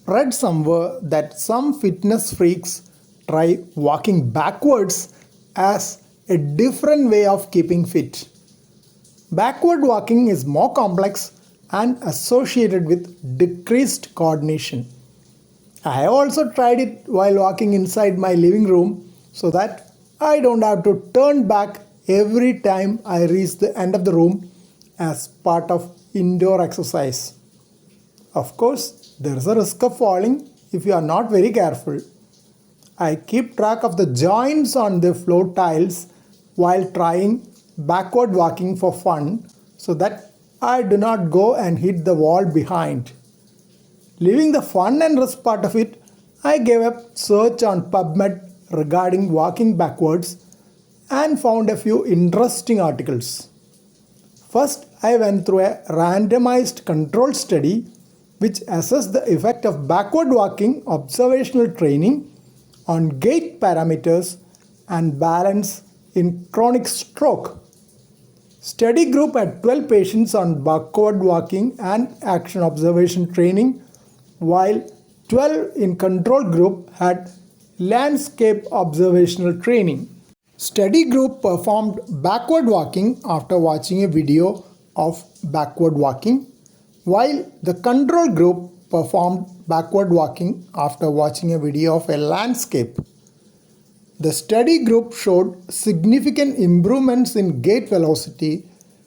Read somewhere that some fitness freaks try walking backwards as a different way of keeping fit. Backward walking is more complex and associated with decreased coordination. I have also tried it while walking inside my living room so that I don't have to turn back every time I reach the end of the room as part of indoor exercise. Of course, there is a risk of falling if you are not very careful. I keep track of the joints on the floor tiles while trying backward walking for fun so that I do not go and hit the wall behind. Leaving the fun and risk part of it, I gave a search on PubMed regarding walking backwards and found a few interesting articles. First, I went through a randomized control study which assessed the effect of backward walking observational training on gait parameters and balance in chronic stroke. Study group had 12 patients on backward walking and action observation training, while 12 in control group had landscape observational training. Study group performed backward walking after watching a video of backward walking, while the control group performed backward walking after watching a video of a landscape. The study group showed significant improvements in gait velocity,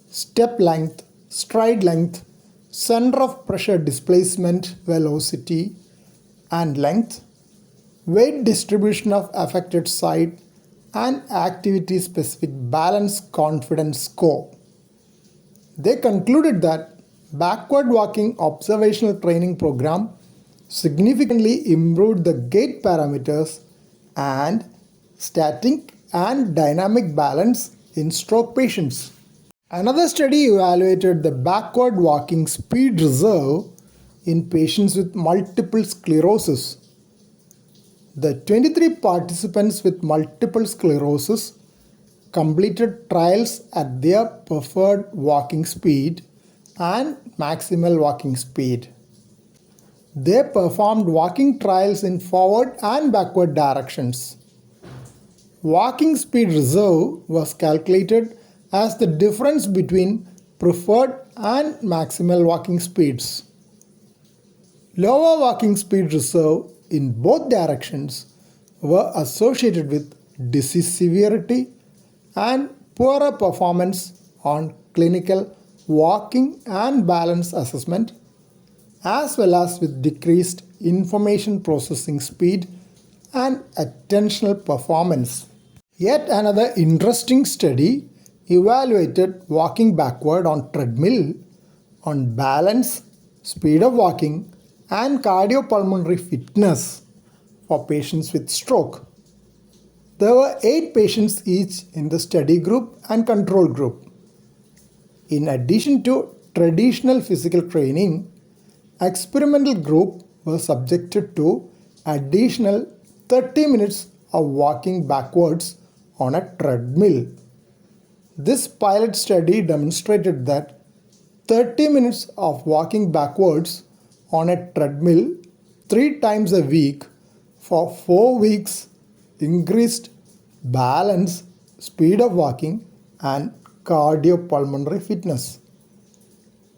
step length, stride length, center of pressure displacement velocity and length, weight distribution of affected side, and activity specific balance confidence score. They concluded that backward walking observational training program significantly improved the gait parameters and static and dynamic balance in stroke patients. Another study evaluated the backward walking speed reserve in patients with multiple sclerosis. The 23 participants with multiple sclerosis completed trials at their preferred walking speed and maximal walking speed. They performed walking trials in forward and backward directions. Walking speed reserve was calculated as the difference between preferred and maximal walking speeds. Lower walking speed reserve in both directions were associated with disease severity and poorer performance on clinical walking and balance assessment, as well as with decreased information processing speed and attentional performance. Yet another interesting study evaluated walking backward on treadmill on balance, speed of walking, and cardiopulmonary fitness for patients with stroke. There were 8 patients each in the study group and control group. In addition to traditional physical training, experimental group was subjected to additional 30 minutes of walking backwards on a treadmill. This pilot study demonstrated that 30 minutes of walking backwards on a treadmill 3 times a week for 4 weeks increased balance, speed of walking, and cardiopulmonary fitness.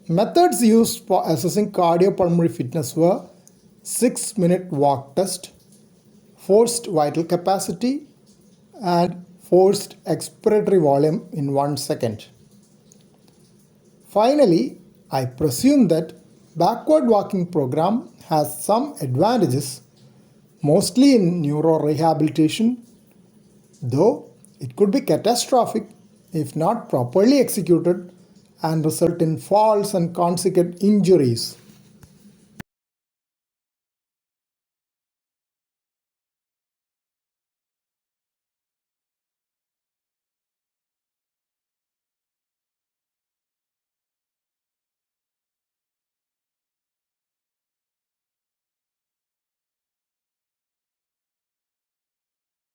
Methods used for assessing cardiopulmonary fitness were 6-minute walk test, forced vital capacity, and forced expiratory volume in 1 second. Finally, I presume that backward walking program has some advantages, mostly in neurorehabilitation, though it could be catastrophic if not properly executed and result in falls and consequent injuries.